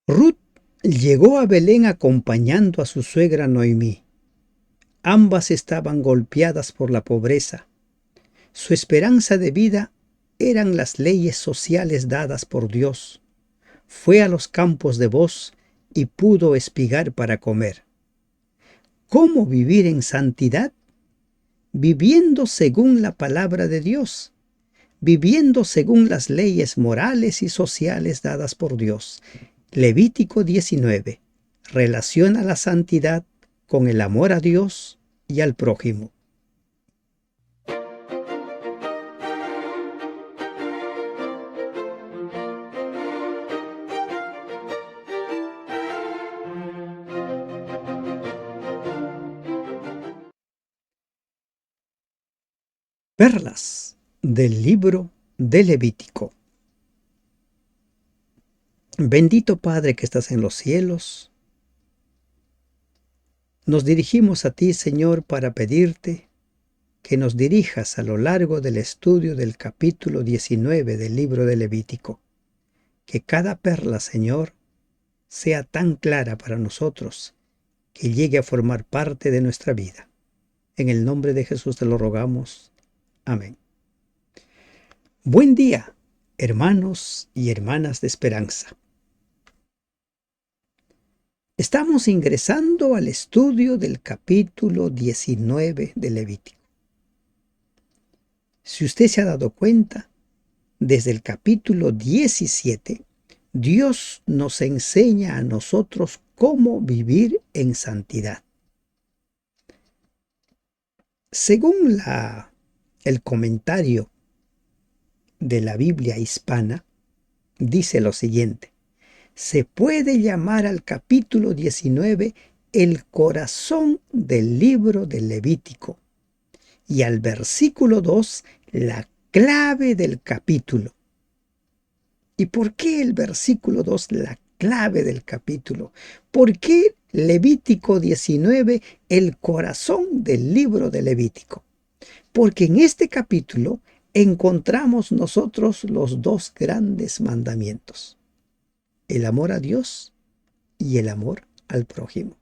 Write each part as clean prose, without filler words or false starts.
Ruth llegó a Belén acompañando a su suegra Noemí. Ambas estaban golpeadas por la pobreza. Su esperanza de vida eran las leyes sociales dadas por Dios. Fue a los campos de Bos y pudo espigar para comer. ¿Cómo vivir en santidad? Viviendo según la palabra de Dios, viviendo según las leyes morales y sociales dadas por Dios. Levítico 19 relaciona la santidad con el amor a Dios y al prójimo. Perlas del libro de Levítico. Bendito Padre que estás en los cielos, nos dirigimos a ti, Señor, para pedirte que nos dirijas a lo largo del estudio del capítulo 19 del libro de Levítico. Que cada perla, Señor, sea tan clara para nosotros que llegue a formar parte de nuestra vida. En el nombre de Jesús te lo rogamos. Amén. Buen día, hermanos y hermanas de esperanza. Estamos ingresando al estudio del capítulo 19 de Levítico. Si usted se ha dado cuenta, desde el capítulo 17, Dios nos enseña a nosotros cómo vivir en santidad. Según el comentario de la Biblia hispana, dice lo siguiente: se puede llamar al capítulo 19 el corazón del libro del Levítico y al versículo 2 la clave del capítulo. ¿Y por qué el versículo 2 la clave del capítulo? ¿Por qué Levítico 19 el corazón del libro de Levítico? Porque en este capítulo encontramos nosotros los dos grandes mandamientos: el amor a Dios y el amor al prójimo.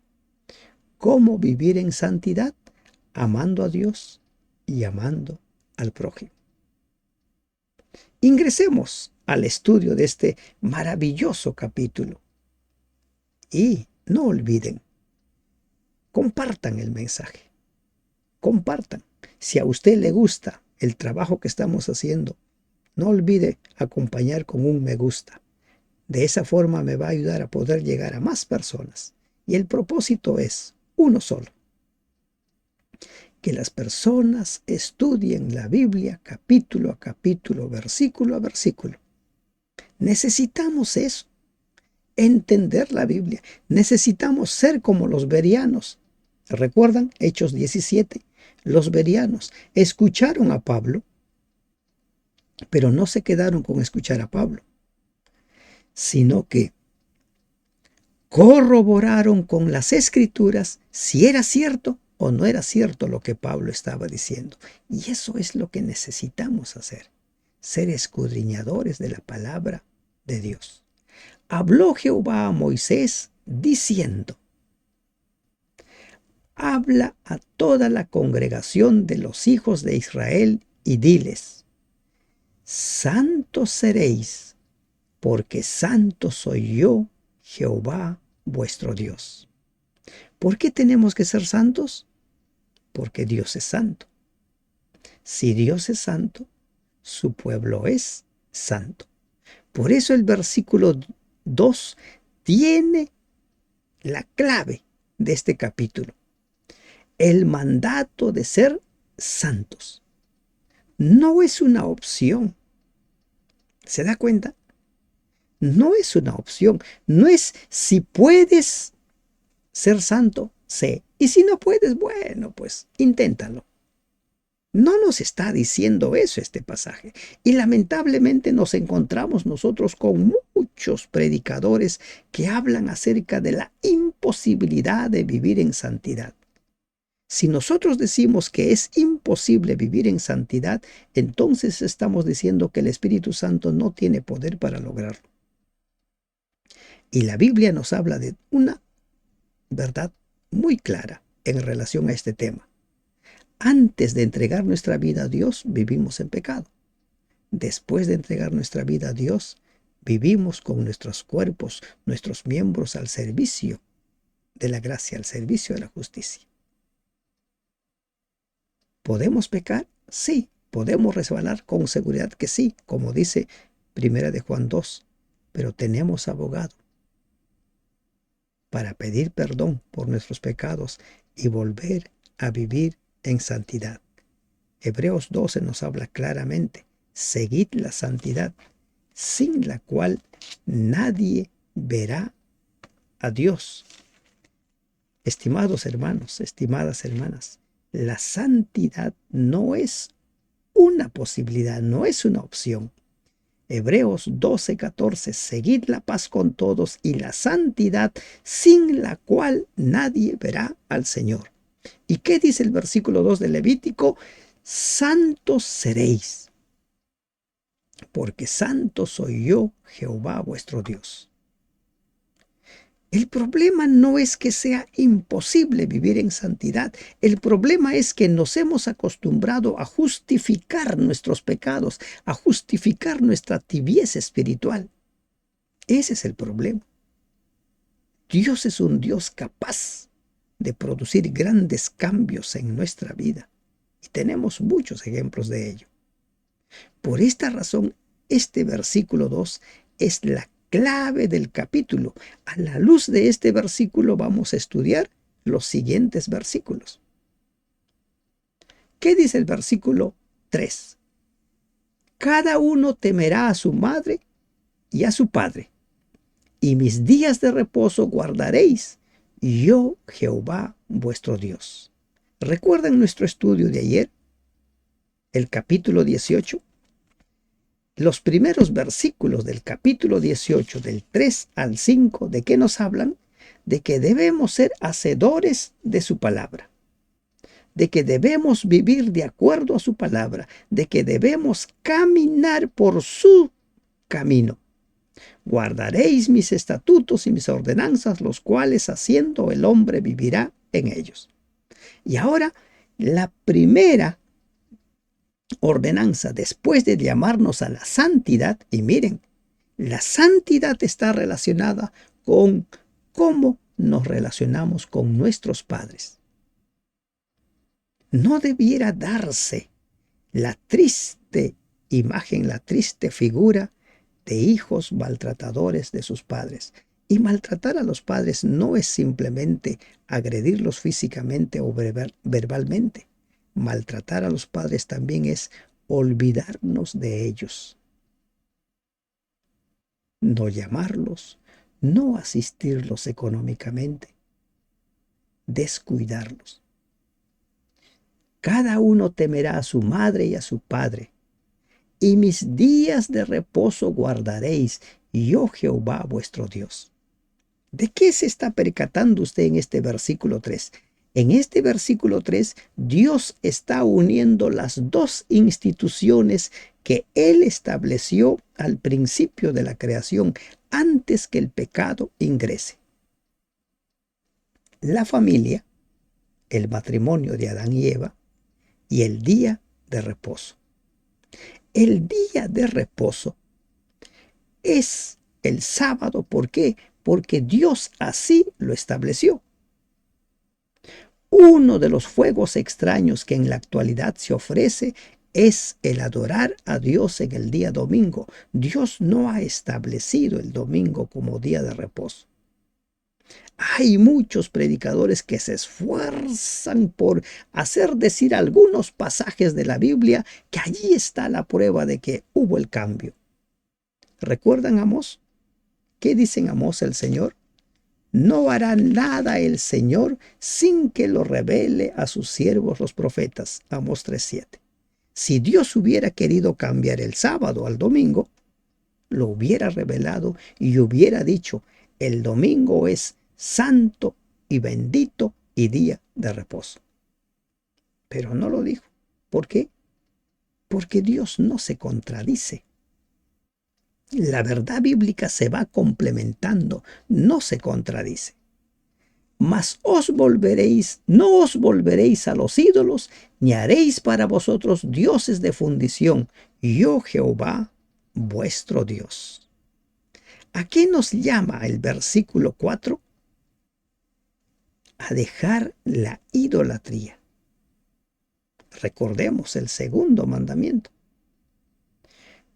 ¿Cómo vivir en santidad? Amando a Dios y amando al prójimo. Ingresemos al estudio de este maravilloso capítulo. Y no olviden, compartan el mensaje. Compartan. Si a usted le gusta el trabajo que estamos haciendo, no olvide acompañar con un me gusta. De esa forma me va a ayudar a poder llegar a más personas. Y el propósito es uno solo: que las personas estudien la Biblia capítulo a capítulo, versículo a versículo. Necesitamos eso, entender la Biblia. Necesitamos ser como los bereanos. ¿Recuerdan? Hechos 17. Los bereanos escucharon a Pablo, pero no se quedaron con escuchar a Pablo, sino que corroboraron con las escrituras si era cierto o no era cierto lo que Pablo estaba diciendo. Y eso es lo que necesitamos hacer: ser escudriñadores de la palabra de Dios. Habló Jehová a Moisés diciendo: habla a toda la congregación de los hijos de Israel y diles: santos seréis, porque santo soy yo, Jehová vuestro Dios. ¿Por qué tenemos que ser santos? Porque Dios es santo. Si Dios es santo, su pueblo es santo. Por eso el versículo 2 tiene la clave de este capítulo: el mandato de ser santos. No es una opción. ¿Se da cuenta? No es una opción. No es si puedes ser santo, sé. Y si no puedes, bueno, pues inténtalo. No nos está diciendo eso este pasaje. Y lamentablemente nos encontramos nosotros con muchos predicadores que hablan acerca de la imposibilidad de vivir en santidad. Si nosotros decimos que es imposible vivir en santidad, entonces estamos diciendo que el Espíritu Santo no tiene poder para lograrlo. Y la Biblia nos habla de una verdad muy clara en relación a este tema. Antes de entregar nuestra vida a Dios, vivimos en pecado. Después de entregar nuestra vida a Dios, vivimos con nuestros cuerpos, nuestros miembros al servicio de la gracia, al servicio de la justicia. ¿Podemos pecar? Sí. ¿Podemos resbalar? Con seguridad que sí, como dice Primera de Juan 2. Pero tenemos abogado para pedir perdón por nuestros pecados y volver a vivir en santidad. Hebreos 12 nos habla claramente: seguid la santidad, sin la cual nadie verá a Dios. Estimados hermanos, estimadas hermanas, la santidad no es una posibilidad, no es una opción. Hebreos 12:14, seguid la paz con todos y la santidad, sin la cual nadie verá al Señor. ¿Y qué dice el versículo 2 de Levítico? Santos seréis, porque santo soy yo, Jehová vuestro Dios. El problema no es que sea imposible vivir en santidad. El problema es que nos hemos acostumbrado a justificar nuestros pecados, a justificar nuestra tibieza espiritual. Ese es el problema. Dios es un Dios capaz de producir grandes cambios en nuestra vida. Y tenemos muchos ejemplos de ello. Por esta razón, este versículo 2 es la clave del capítulo. A la luz de este versículo vamos a estudiar los siguientes versículos. ¿Qué dice el versículo 3? Cada uno temerá a su madre y a su padre, y mis días de reposo guardaréis, yo Jehová vuestro Dios. ¿Recuerdan nuestro estudio de ayer? El capítulo 18. Los primeros versículos del capítulo 18, del 3 al 5, ¿de qué nos hablan? De que debemos ser hacedores de su palabra, de que debemos vivir de acuerdo a su palabra, de que debemos caminar por su camino. Guardaréis mis estatutos y mis ordenanzas, los cuales haciendo el hombre vivirá en ellos. Y ahora, la primera ordenanza después de llamarnos a la santidad, y miren, la santidad está relacionada con cómo nos relacionamos con nuestros padres. No debiera darse la triste imagen, la triste figura de hijos maltratadores de sus padres. Y maltratar a los padres no es simplemente agredirlos físicamente o verbalmente. Maltratar a los padres también es olvidarnos de ellos, no llamarlos, no asistirlos económicamente, descuidarlos. Cada uno temerá a su madre y a su padre, y mis días de reposo guardaréis, yo Jehová vuestro Dios. ¿De qué se está percatando usted en este versículo 3? En este versículo 3, Dios está uniendo las dos instituciones que Él estableció al principio de la creación, antes que el pecado ingrese. La familia, el matrimonio de Adán y Eva, y el día de reposo. El día de reposo es el sábado. ¿Por qué? Porque Dios así lo estableció. Uno de los fuegos extraños que en la actualidad se ofrece es el adorar a Dios en el día domingo. Dios no ha establecido el domingo como día de reposo. Hay muchos predicadores que se esfuerzan por hacer decir algunos pasajes de la Biblia que allí está la prueba de que hubo el cambio. ¿Recuerdan Amós? ¿Qué dice en Amós el Señor? No hará nada el Señor sin que lo revele a sus siervos los profetas. Amós 3:7. Si Dios hubiera querido cambiar el sábado al domingo, lo hubiera revelado y hubiera dicho: el domingo es santo y bendito y día de reposo. Pero no lo dijo. ¿Por qué? Porque Dios no se contradice. La verdad bíblica se va complementando, no se contradice. Mas no os volveréis a los ídolos, ni haréis para vosotros dioses de fundición. Yo, Jehová, vuestro Dios. ¿A qué nos llama el versículo 4? A dejar la idolatría. Recordemos el segundo mandamiento.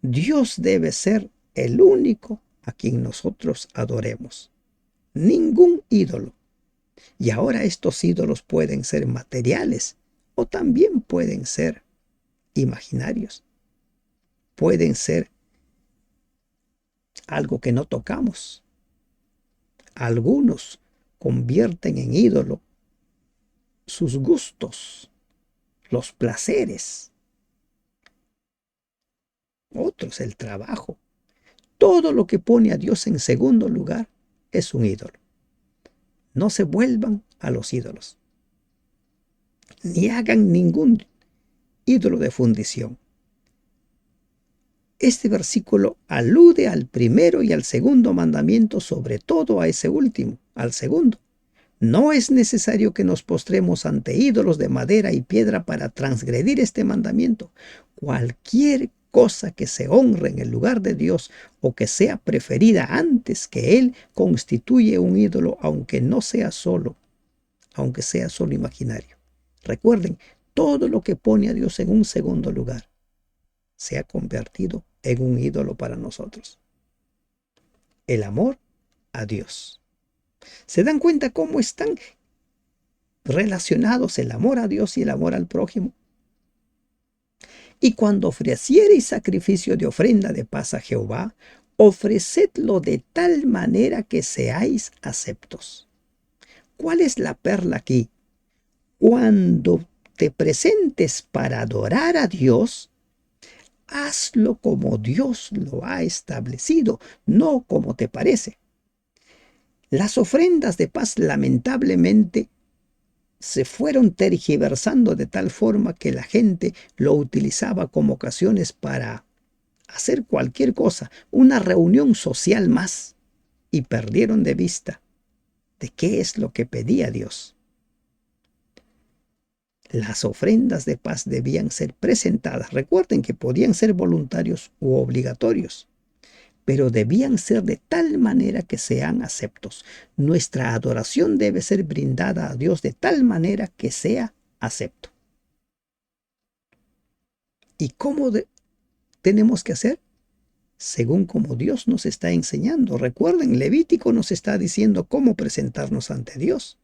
Dios debe ser el único a quien nosotros adoremos. Ningún ídolo. Y ahora estos ídolos pueden ser materiales o también pueden ser imaginarios. Pueden ser algo que no tocamos. Algunos convierten en ídolo sus gustos, los placeres. Otros el trabajo. Todo lo que pone a Dios en segundo lugar es un ídolo. No se vuelvan a los ídolos, ni hagan ningún ídolo de fundición. Este versículo alude al primero y al segundo mandamiento, sobre todo a ese último, al segundo. No es necesario que nos postremos ante ídolos de madera y piedra para transgredir este mandamiento. Cualquier cosa que se honre en el lugar de Dios o que sea preferida antes que Él constituye un ídolo, aunque sea solo imaginario. Recuerden, todo lo que pone a Dios en un segundo lugar se ha convertido en un ídolo para nosotros. El amor a Dios. ¿Se dan cuenta cómo están relacionados el amor a Dios y el amor al prójimo? Y cuando ofreciereis sacrificio de ofrenda de paz a Jehová, ofrecedlo de tal manera que seáis aceptos. ¿Cuál es la perla aquí? Cuando te presentes para adorar a Dios, hazlo como Dios lo ha establecido, no como te parece. Las ofrendas de paz lamentablemente se fueron tergiversando de tal forma que la gente lo utilizaba como ocasiones para hacer cualquier cosa, una reunión social más, y perdieron de vista de qué es lo que pedía Dios. Las ofrendas de paz debían ser presentadas. Recuerden que podían ser voluntarios u obligatorios, pero debían ser de tal manera que sean aceptos. Nuestra adoración debe ser brindada a Dios de tal manera que sea acepto. ¿Y cómo tenemos que hacer? Según como Dios nos está enseñando. Recuerden, Levítico nos está diciendo cómo presentarnos ante Dios.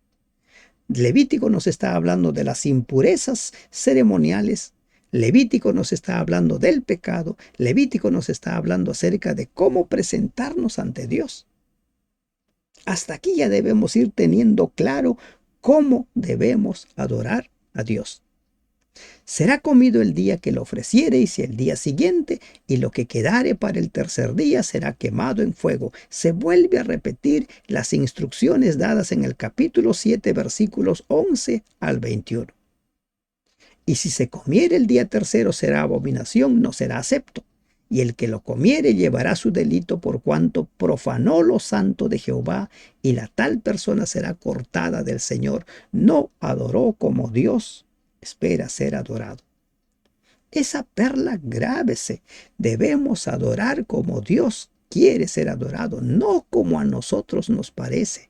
Levítico nos está hablando de las impurezas ceremoniales. Levítico nos está hablando del pecado. Levítico nos está hablando acerca de cómo presentarnos ante Dios. Hasta aquí ya debemos ir teniendo claro cómo debemos adorar a Dios. Será comido el día que lo ofreciereis y el día siguiente, y lo que quedare para el tercer día será quemado en fuego. Se vuelve a repetir las instrucciones dadas en el capítulo 7, versículos 11 al 21. Y si se comiere el día tercero será abominación, no será acepto. Y el que lo comiere llevará su delito por cuanto profanó lo santo de Jehová, y la tal persona será cortada del Señor. No adoró como Dios espera ser adorado. Esa perla, grábese. Debemos adorar como Dios quiere ser adorado, no como a nosotros nos parece.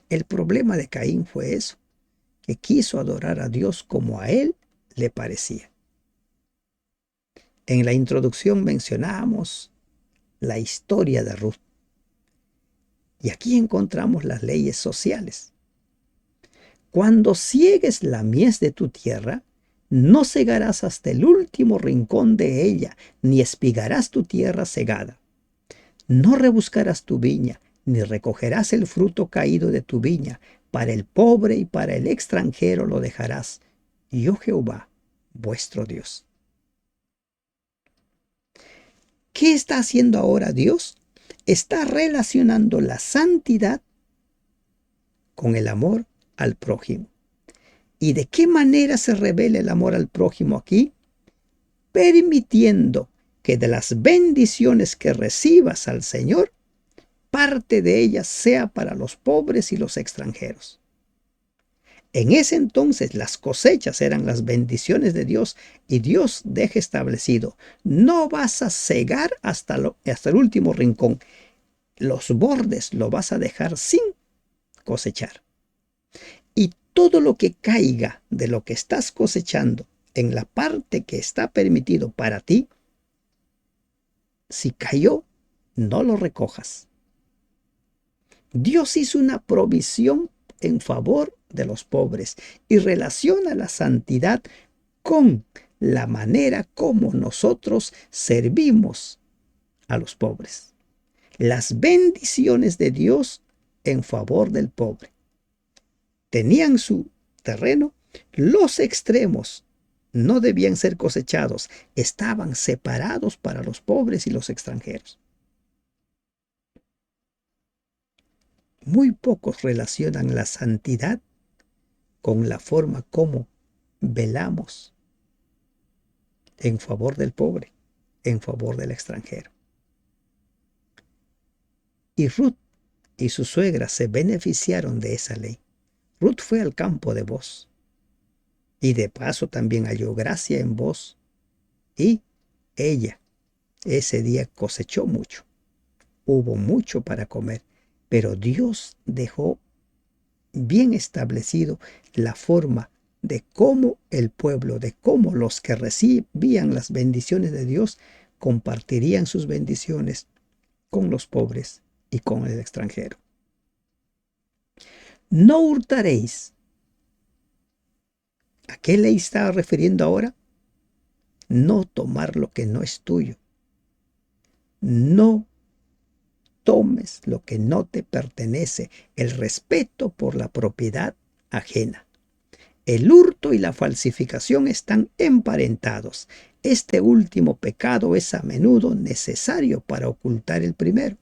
El problema de Caín fue eso, que quiso adorar a Dios como a él le parecía. En la introducción mencionamos la historia de Ruth. Y aquí encontramos las leyes sociales. Cuando ciegues la mies de tu tierra, no segarás hasta el último rincón de ella, ni espigarás tu tierra segada. No rebuscarás tu viña, ni recogerás el fruto caído de tu viña. Para el pobre y para el extranjero lo dejarás. Yo Jehová, vuestro Dios. ¿Qué está haciendo ahora Dios? Está relacionando la santidad con el amor al prójimo. ¿Y de qué manera se revela el amor al prójimo aquí? Permitiendo que de las bendiciones que recibas al Señor, parte de ellas sea para los pobres y los extranjeros. En ese entonces las cosechas eran las bendiciones de Dios y Dios deja establecido, no vas a cegar hasta el último rincón. Los bordes lo vas a dejar sin cosechar. Y todo lo que caiga de lo que estás cosechando en la parte que está permitido para ti, si cayó, no lo recojas. Dios hizo una provisión en favor de los pobres y relaciona la santidad con la manera como nosotros servimos a los pobres. Las bendiciones de Dios en favor del pobre. Tenían su terreno, los extremos no debían ser cosechados, estaban separados para los pobres y los extranjeros. Muy pocos relacionan la santidad con la forma como velamos en favor del pobre, en favor del extranjero. Y Ruth y su suegra se beneficiaron de esa ley. Ruth fue al campo de Booz y de paso también halló gracia en Booz, y ella ese día cosechó mucho. Hubo mucho para comer, pero Dios dejó bien establecido la forma de cómo el pueblo, de cómo los que recibían las bendiciones de Dios compartirían sus bendiciones con los pobres y con el extranjero. No hurtaréis. ¿A qué ley está refiriendo ahora? No tomar lo que no es tuyo. No tomes lo que no te pertenece. El respeto por la propiedad ajena. El hurto y la falsificación están emparentados. Este último pecado es a menudo necesario para ocultar el primero.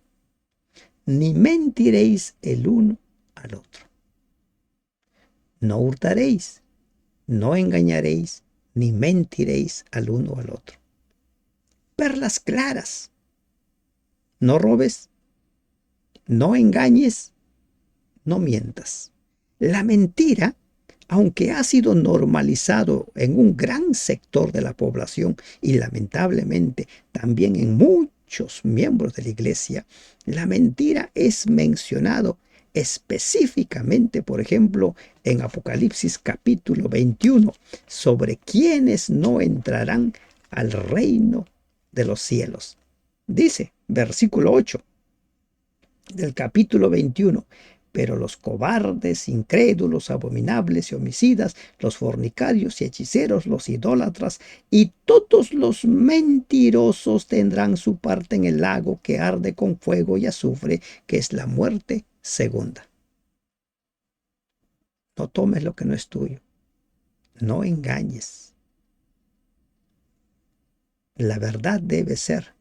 Ni mentiréis el uno al otro. No hurtaréis, no engañaréis, ni mentiréis al uno al otro. Perlas claras. No robes, no engañes, no mientas. La mentira, aunque ha sido normalizado en un gran sector de la población y lamentablemente también en muchos miembros de la iglesia, la mentira es mencionado específicamente, por ejemplo, en Apocalipsis capítulo 21, sobre quienes no entrarán al reino de los cielos. Dice, versículo 8 del capítulo 21, pero los cobardes, incrédulos, abominables y homicidas, los fornicarios y hechiceros, los idólatras y todos los mentirosos tendrán su parte en el lago que arde con fuego y azufre, que es la muerte segunda. No tomes lo que no es tuyo. No engañes. La verdad debe ser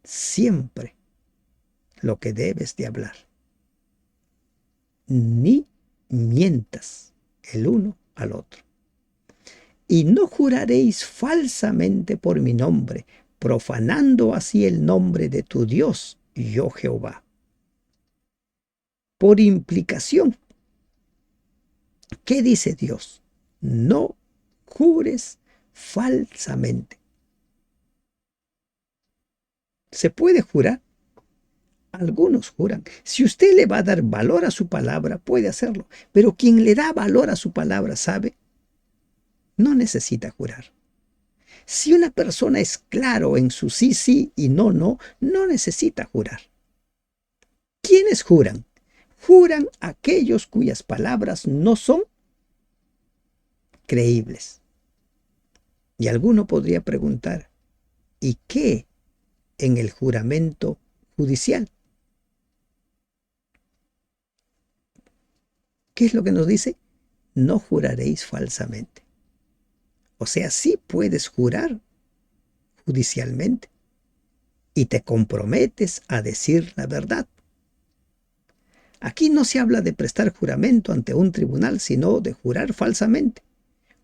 siempre lo que debes de hablar. Ni mientas el uno al otro. Y no juraréis falsamente por mi nombre, profanando así el nombre de tu Dios, yo Jehová. Por implicación, ¿qué dice Dios? No jures falsamente. ¿Se puede jurar? Algunos juran. Si usted le va a dar valor a su palabra, puede hacerlo. Pero quien le da valor a su palabra, ¿sabe? No necesita jurar. Si una persona es claro en su sí, sí y no, no, no necesita jurar. ¿Quiénes juran? Juran aquellos cuyas palabras no son creíbles. Y alguno podría preguntar, ¿y qué en el juramento judicial? ¿Qué es lo que nos dice? No juraréis falsamente. O sea, sí puedes jurar judicialmente y te comprometes a decir la verdad. Aquí no se habla de prestar juramento ante un tribunal, sino de jurar falsamente.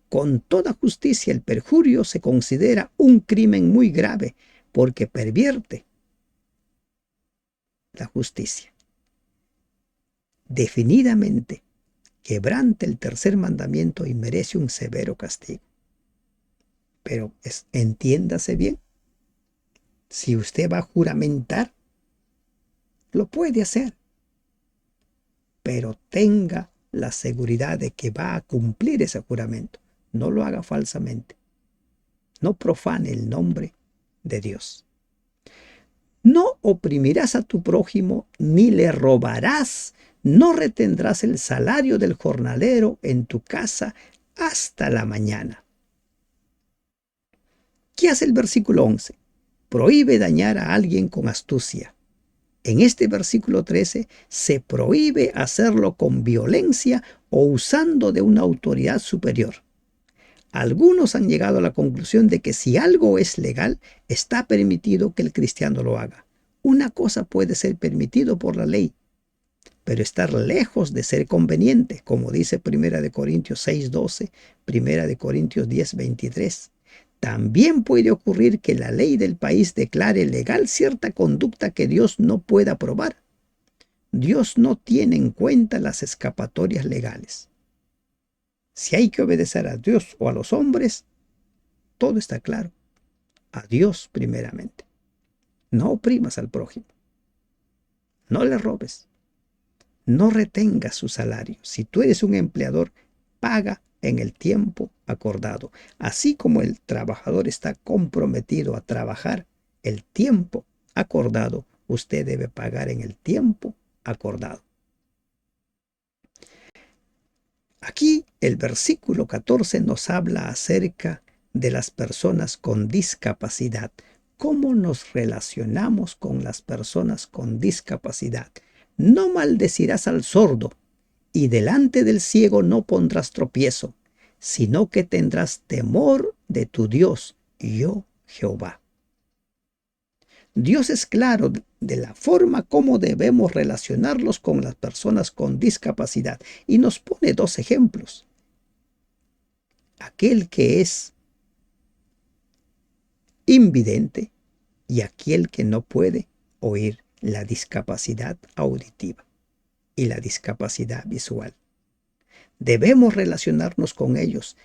Con toda justicia, el perjurio se considera un crimen muy grave, porque pervierte la justicia. Definidamente, quebranta el tercer mandamiento y merece un severo castigo. Pero entiéndase bien, si usted va a juramentar, lo puede hacer, pero tenga la seguridad de que va a cumplir ese juramento. No lo haga falsamente. No profane el nombre de Dios. No oprimirás a tu prójimo, ni le robarás, no retendrás el salario del jornalero en tu casa hasta la mañana. ¿Qué hace el versículo 11? Prohíbe dañar a alguien con astucia. En este versículo 13 se prohíbe hacerlo con violencia o usando de una autoridad superior. Algunos han llegado a la conclusión de que si algo es legal, está permitido que el cristiano lo haga. Una cosa puede ser permitido por la ley, pero estar lejos de ser conveniente, como dice 1 Corintios 6:12, 1 Corintios 10:23. También puede ocurrir que la ley del país declare legal cierta conducta que Dios no pueda aprobar. Dios no tiene en cuenta las escapatorias legales. Si hay que obedecer a Dios o a los hombres, todo está claro. A Dios primeramente. No oprimas al prójimo. No le robes. No retengas su salario. Si tú eres un empleador, paga en el tiempo acordado. Así como el trabajador está comprometido a trabajar el tiempo acordado, usted debe pagar en el tiempo acordado. Aquí el versículo 14 nos habla acerca de las personas con discapacidad. ¿Cómo nos relacionamos con las personas con discapacidad? No maldecirás al sordo, y delante del ciego no pondrás tropiezo, sino que tendrás temor de tu Dios, yo Jehová. Dios es claro de la forma como debemos relacionarnos con las personas con discapacidad y nos pone dos ejemplos. Aquel que es invidente y aquel que no puede oír, la discapacidad auditiva y la discapacidad visual. Debemos relacionarnos con ellos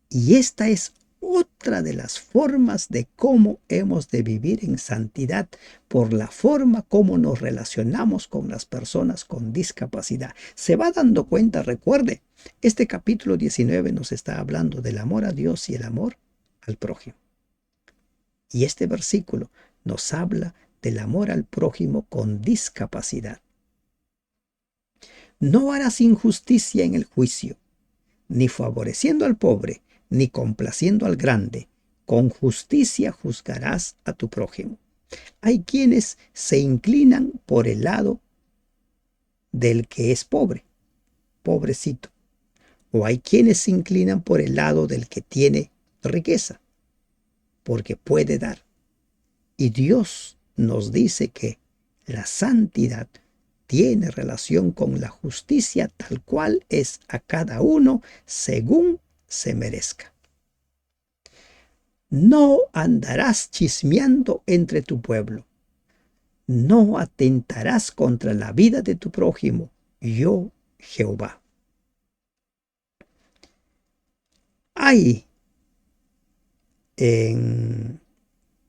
y esta es otra de las formas de cómo hemos de vivir en santidad, por la forma como nos relacionamos con las personas con discapacidad. Se va dando cuenta, recuerde, este capítulo 19 nos está hablando del amor a Dios y el amor al prójimo. Y este versículo nos habla del amor al prójimo con discapacidad. No harás injusticia en el juicio, ni favoreciendo al pobre, ni complaciendo al grande. Con justicia juzgarás a tu prójimo. Hay quienes se inclinan por el lado del que es pobre, pobrecito. O hay quienes se inclinan por el lado del que tiene riqueza, porque puede dar. Y Dios nos dice que la santidad tiene relación con la justicia tal cual es a cada uno según se merezca. No andarás chismeando entre tu pueblo. No atentarás contra la vida de tu prójimo. Yo, Jehová. Hay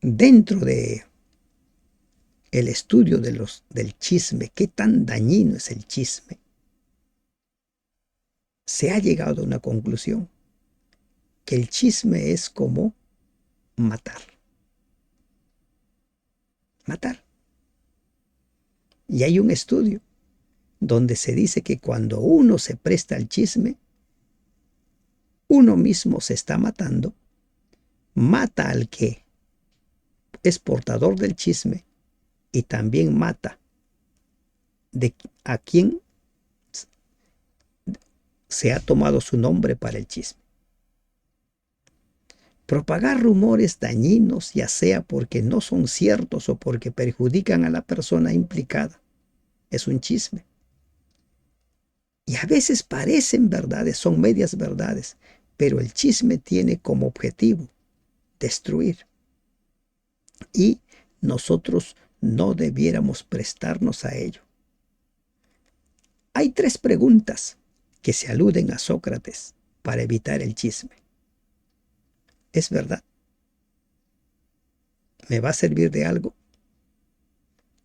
dentro de el estudio del chisme, qué tan dañino es el chisme, se ha llegado a una conclusión, que el chisme es como matar. Matar. Y hay un estudio donde se dice que cuando uno se presta al chisme, uno mismo se está matando, mata al que es portador del chisme y también mata a quien se ha tomado su nombre para el chisme. Propagar rumores dañinos, ya sea porque no son ciertos o porque perjudican a la persona implicada, es un chisme. Y a veces parecen verdades, son medias verdades, pero el chisme tiene como objetivo destruir. y nosotros no debiéramos prestarnos a ello. Hay 3 preguntas que se aluden a Sócrates para evitar el chisme. ¿Es verdad? ¿Me va a servir de algo?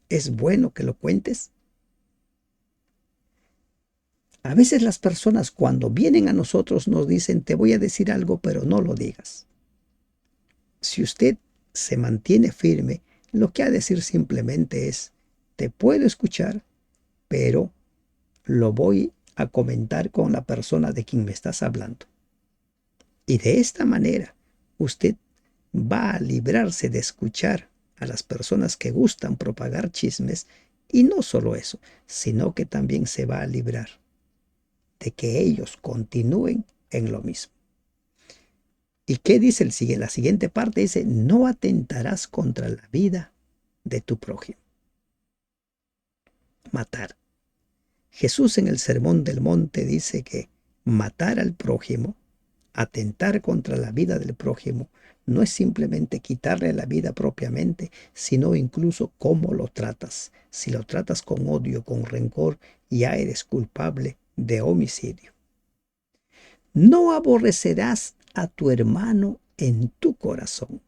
¿Es bueno que lo cuentes? A veces las personas cuando vienen a nosotros nos dicen, te voy a decir algo, pero no lo digas. Si usted se mantiene firme, lo que ha de decir simplemente es, te puedo escuchar, pero lo voy a comentar con la persona de quien me estás hablando. Y de esta manera, usted va a librarse de escuchar a las personas que gustan propagar chismes, y no solo eso, sino que también se va a librar de que ellos continúen en lo mismo. ¿Y qué dice la siguiente parte? Dice, no atentarás contra la vida de tu prójimo. Matar. Jesús en el Sermón del Monte dice que matar al prójimo, atentar contra la vida del prójimo, no es simplemente quitarle la vida propiamente, sino incluso cómo lo tratas. Si lo tratas con odio, con rencor, ya eres culpable de homicidio. No aborrecerás a tu hermano en tu corazón.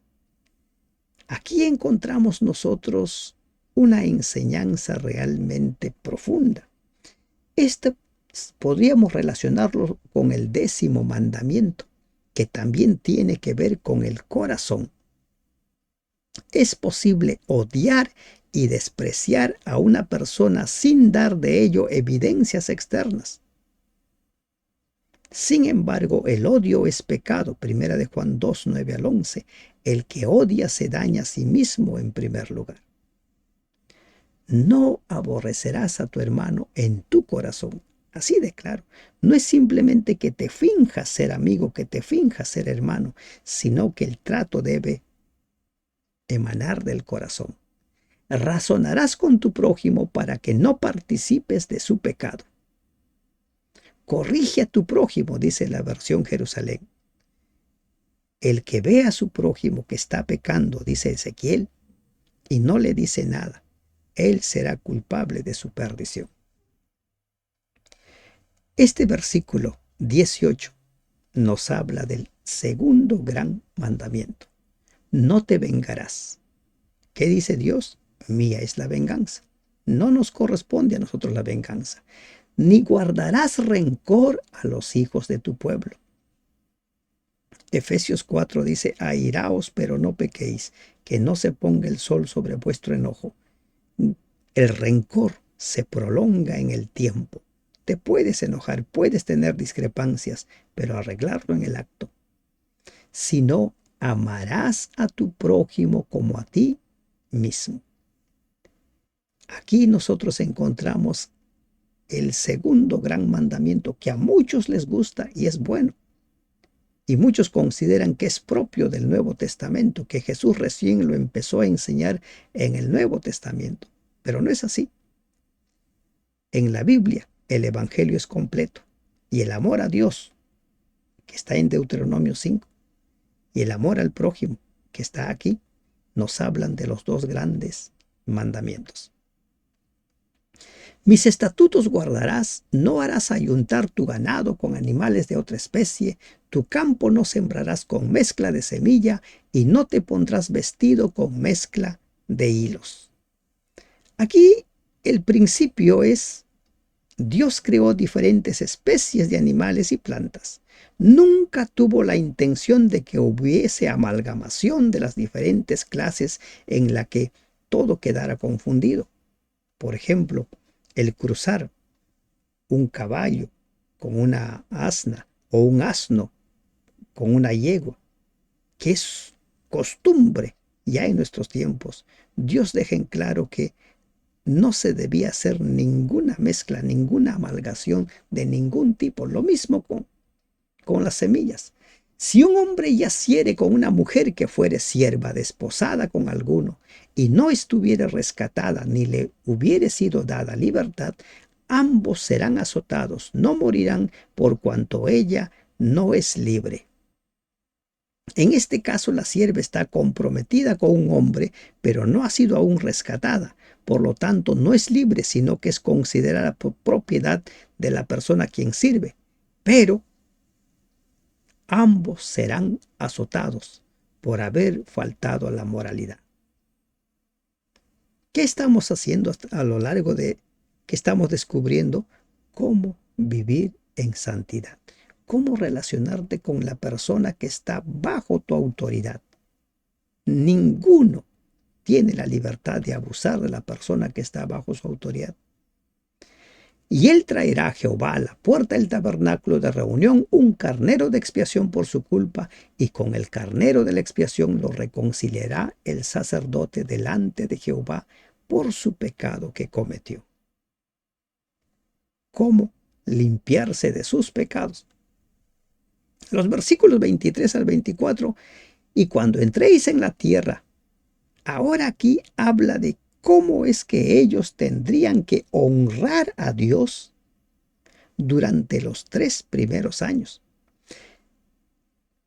Aquí encontramos nosotros una enseñanza realmente profunda. Este podríamos relacionarlo con el 10º mandamiento, que también tiene que ver con el corazón. Es posible odiar y despreciar a una persona sin dar de ello evidencias externas. Sin embargo, el odio es pecado. 1 de Juan 2, 9 al 11. El que odia se daña a sí mismo en primer lugar. No aborrecerás a tu hermano en tu corazón. Así de claro. No es simplemente que te finjas ser amigo, que te finjas ser hermano, sino que el trato debe emanar del corazón. Razonarás con tu prójimo para que no participes de su pecado. Corrige a tu prójimo, dice la versión Jerusalén. El que ve a su prójimo que está pecando, dice Ezequiel, y no le dice nada, él será culpable de su perdición. Este versículo 18 nos habla del segundo gran mandamiento. No te vengarás. ¿Qué dice Dios? Mía es la venganza. No nos corresponde a nosotros la venganza. Ni guardarás rencor a los hijos de tu pueblo. Efesios 4 dice, airaos, pero no pequéis, que no se ponga el sol sobre vuestro enojo. El rencor se prolonga en el tiempo. Te puedes enojar, puedes tener discrepancias, pero arreglarlo en el acto. Si no, amarás a tu prójimo como a ti mismo. Aquí nosotros encontramos el segundo gran mandamiento que a muchos les gusta y es bueno. Y muchos consideran que es propio del Nuevo Testamento, que Jesús recién lo empezó a enseñar en el Nuevo Testamento. Pero no es así. En la Biblia, el Evangelio es completo. Y el amor a Dios, que está en Deuteronomio 5, y el amor al prójimo, que está aquí, nos hablan de los 2 grandes mandamientos. Mis estatutos guardarás, no harás ayuntar tu ganado con animales de otra especie, tu campo no sembrarás con mezcla de semilla, y no te pondrás vestido con mezcla de hilos. Aquí el principio es, Dios creó diferentes especies de animales y plantas. Nunca tuvo la intención de que hubiese amalgamación de las diferentes clases en la que todo quedara confundido. Por ejemplo, el cruzar un caballo con una asna o un asno con una yegua, que es costumbre ya en nuestros tiempos. Dios deja en claro que no se debía hacer ninguna mezcla, ninguna amalgamación de ningún tipo. Lo mismo con las semillas. Si un hombre yaciere con una mujer que fuere sierva desposada con alguno y no estuviere rescatada ni le hubiere sido dada libertad, ambos serán azotados, no morirán por cuanto ella no es libre. En este caso, la sierva está comprometida con un hombre, pero no ha sido aún rescatada. Por lo tanto, no es libre, sino que es considerada propiedad de la persona a quien sirve. Pero ambos serán azotados por haber faltado a la moralidad. ¿Qué estamos haciendo a lo largo de que estamos descubriendo cómo vivir en santidad? ¿Cómo relacionarte con la persona que está bajo tu autoridad? Ninguno tiene la libertad de abusar de la persona que está bajo su autoridad. Y él traerá a Jehová a la puerta del tabernáculo de reunión un carnero de expiación por su culpa, y con el carnero de la expiación lo reconciliará el sacerdote delante de Jehová por su pecado que cometió. ¿Cómo limpiarse de sus pecados? Los versículos 23 al 24, y cuando entréis en la tierra, ahora aquí habla de cómo es que ellos tendrían que honrar a Dios durante los 3 primeros años.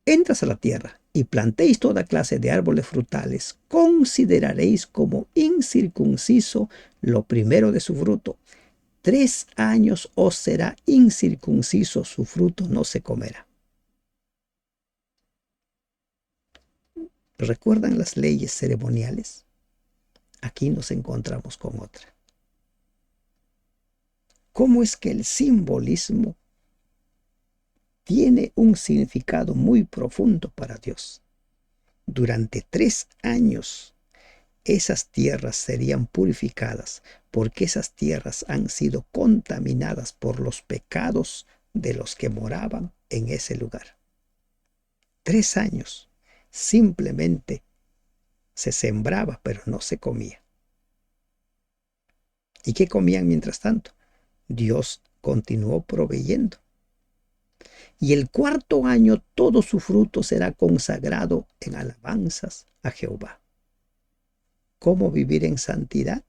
Entras a la tierra y plantéis toda clase de árboles frutales, consideraréis como incircunciso lo primero de su fruto. 3 años os será incircunciso, su fruto no se comerá. ¿Recuerdan las leyes ceremoniales? Aquí nos encontramos con otra. ¿Cómo es que el simbolismo tiene un significado muy profundo para Dios? Durante 3 años esas tierras serían purificadas, porque esas tierras han sido contaminadas por los pecados de los que moraban en ese lugar. 3 años simplemente se sembraba, pero no se comía. ¿Y qué comían mientras tanto? Dios continuó proveyendo. Y el 4.º año todo su fruto será consagrado en alabanzas a Jehová. ¿Cómo vivir en santidad?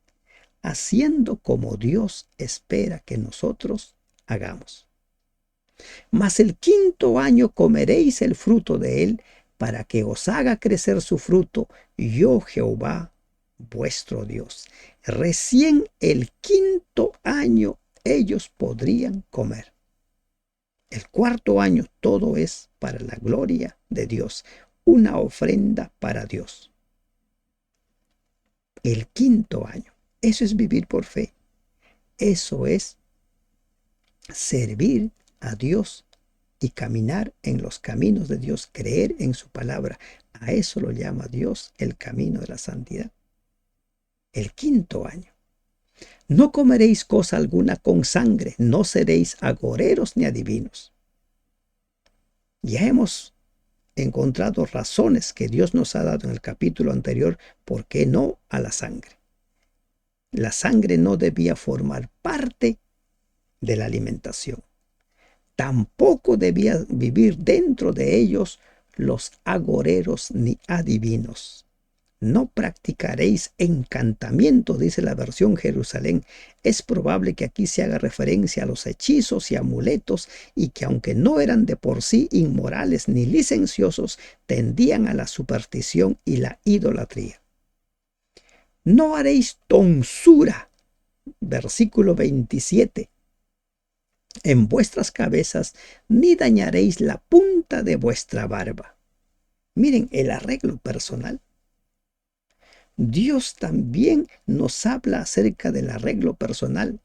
Haciendo como Dios espera que nosotros hagamos. Mas el 5.º año comeréis el fruto de él, para que os haga crecer su fruto, yo Jehová vuestro Dios. Recién el 5.º año ellos podrían comer. El 4.º año todo es para la gloria de Dios, una ofrenda para Dios. El 5.º año, eso es vivir por fe. Eso es servir a Dios y caminar en los caminos de Dios, creer en su palabra. A eso lo llama Dios el camino de la santidad. El 5.º año. No comeréis cosa alguna con sangre, no seréis agoreros ni adivinos. Ya hemos encontrado razones que Dios nos ha dado en el capítulo anterior por qué no a la sangre. La sangre no debía formar parte de la alimentación. Tampoco debía vivir dentro de ellos los agoreros ni adivinos. No practicaréis encantamiento, dice la versión Jerusalén. Es probable que aquí se haga referencia a los hechizos y amuletos, y que aunque no eran de por sí inmorales ni licenciosos, tendían a la superstición y la idolatría. No haréis tonsura, versículo 27, en vuestras cabezas, ni dañaréis la punta de vuestra barba. Miren el arreglo personal. Dios también nos habla acerca del arreglo personal.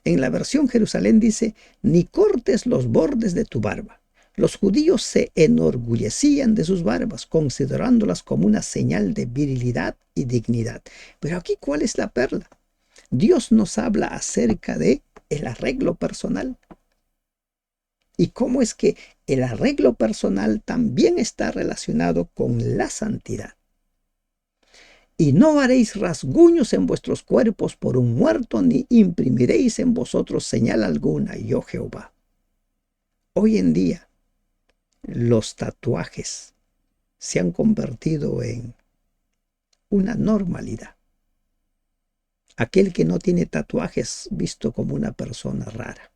En la versión Jerusalén dice, ni cortes los bordes de tu barba. Los judíos se enorgullecían de sus barbas, considerándolas como una señal de virilidad y dignidad. Pero aquí, ¿cuál es la perla? Dios nos habla acerca de el arreglo personal. Y cómo es que el arreglo personal también está relacionado con la santidad. Y no haréis rasguños en vuestros cuerpos por un muerto, ni imprimiréis en vosotros señal alguna, yo Jehová. Hoy en día, los tatuajes se han convertido en una normalidad. Aquel que no tiene tatuajes visto como una persona rara.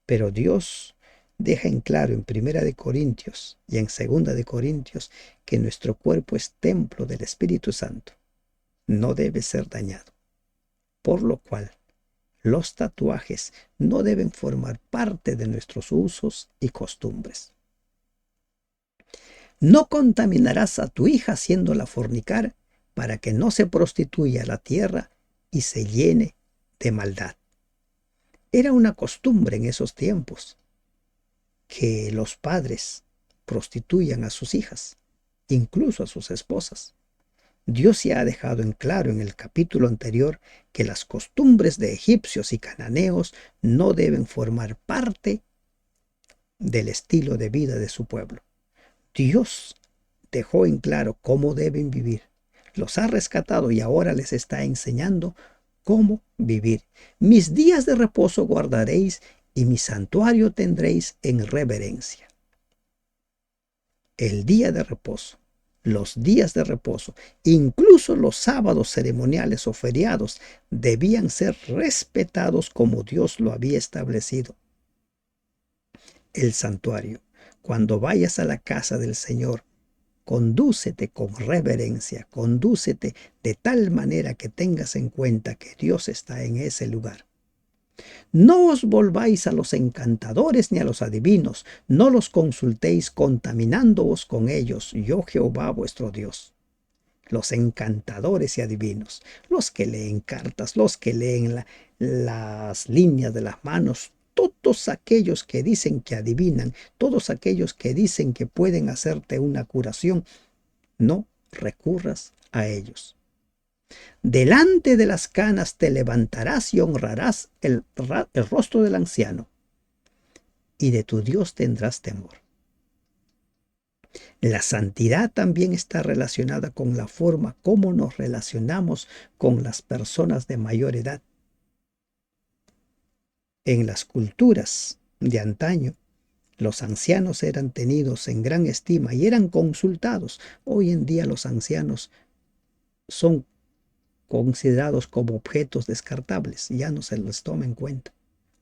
Pero Dios deja en claro en Primera de Corintios y en Segunda de Corintios que nuestro cuerpo es templo del Espíritu Santo. No debe ser dañado. Por lo cual, los tatuajes no deben formar parte de nuestros usos y costumbres. No contaminarás a tu hija haciéndola fornicar para que no se prostituya la tierra y se llene de maldad. Era una costumbre en esos tiempos que los padres prostituyan a sus hijas, incluso a sus esposas. Dios ya ha dejado en claro en el capítulo anterior que las costumbres de egipcios y cananeos no deben formar parte del estilo de vida de su pueblo. Dios dejó en claro cómo deben vivir. Los ha rescatado y ahora les está enseñando cómo vivir. Mis días de reposo guardaréis y mi santuario tendréis en reverencia. El día de reposo, los días de reposo, incluso los sábados ceremoniales o feriados, debían ser respetados como Dios lo había establecido. El santuario. Cuando vayas a la casa del Señor, condúcete con reverencia, condúcete de tal manera que tengas en cuenta que Dios está en ese lugar. No os volváis a los encantadores ni a los adivinos, no los consultéis contaminándoos con ellos, yo Jehová vuestro Dios. Los encantadores y adivinos, los que leen cartas, los que leen las líneas de las manos, todos aquellos que dicen que adivinan, todos aquellos que dicen que pueden hacerte una curación, no recurras a ellos. Delante de las canas te levantarás y honrarás el rostro del anciano, y de tu Dios tendrás temor. La santidad también está relacionada con la forma como nos relacionamos con las personas de mayor edad. En las culturas de antaño, los ancianos eran tenidos en gran estima y eran consultados. Hoy en día los ancianos son considerados como objetos descartables, ya no se les toma en cuenta,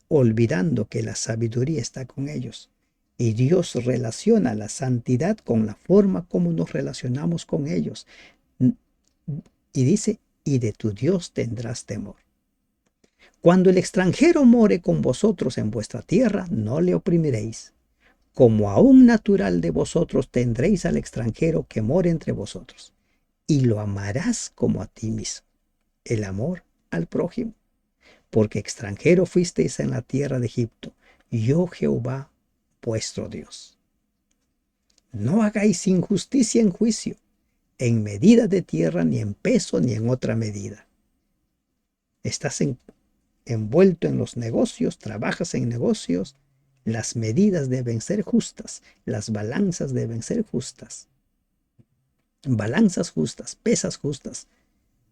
olvidando que la sabiduría está con ellos. Y Dios relaciona la santidad con la forma como nos relacionamos con ellos. Y dice, y de tu Dios tendrás temor. Cuando el extranjero more con vosotros en vuestra tierra, no le oprimiréis. Como a un natural de vosotros tendréis al extranjero que more entre vosotros, y lo amarás como a ti mismo. El amor al prójimo, porque extranjero fuisteis en la tierra de Egipto, yo Jehová vuestro Dios. No hagáis injusticia en juicio, en medida de tierra, ni en peso, ni en otra medida. Estás envuelto en los negocios, trabajas en negocios, las medidas deben ser justas, las balanzas deben ser justas. Balanzas justas, pesas justas,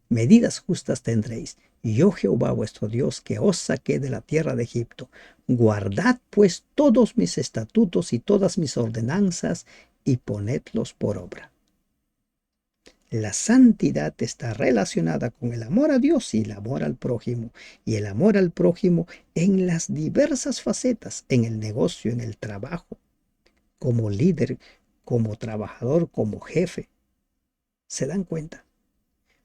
medidas justas tendréis. Yo Jehová vuestro Dios, que os saqué de la tierra de Egipto. Guardad pues todos mis estatutos y todas mis ordenanzas, y ponedlos por obra. La santidad está relacionada con el amor a Dios y el amor al prójimo. Y el amor al prójimo en las diversas facetas, en el negocio, en el trabajo, como líder, como trabajador, como jefe. ¿Se dan cuenta?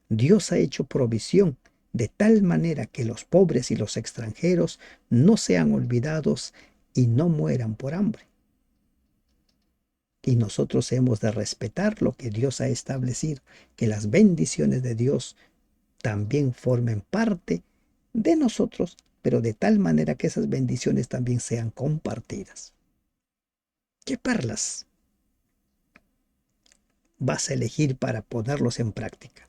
Dios ha hecho provisión de tal manera que los pobres y los extranjeros no sean olvidados y no mueran por hambre. Y nosotros hemos de respetar lo que Dios ha establecido, que las bendiciones de Dios también formen parte de nosotros, pero de tal manera que esas bendiciones también sean compartidas. ¿Qué perlas vas a elegir para ponerlos en práctica?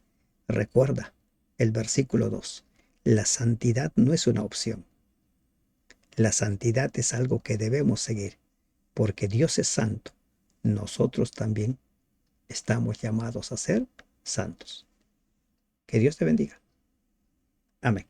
Recuerda el versículo 2. La santidad no es una opción. La santidad es algo que debemos seguir, porque Dios es santo. Nosotros también estamos llamados a ser santos. Que Dios te bendiga. Amén.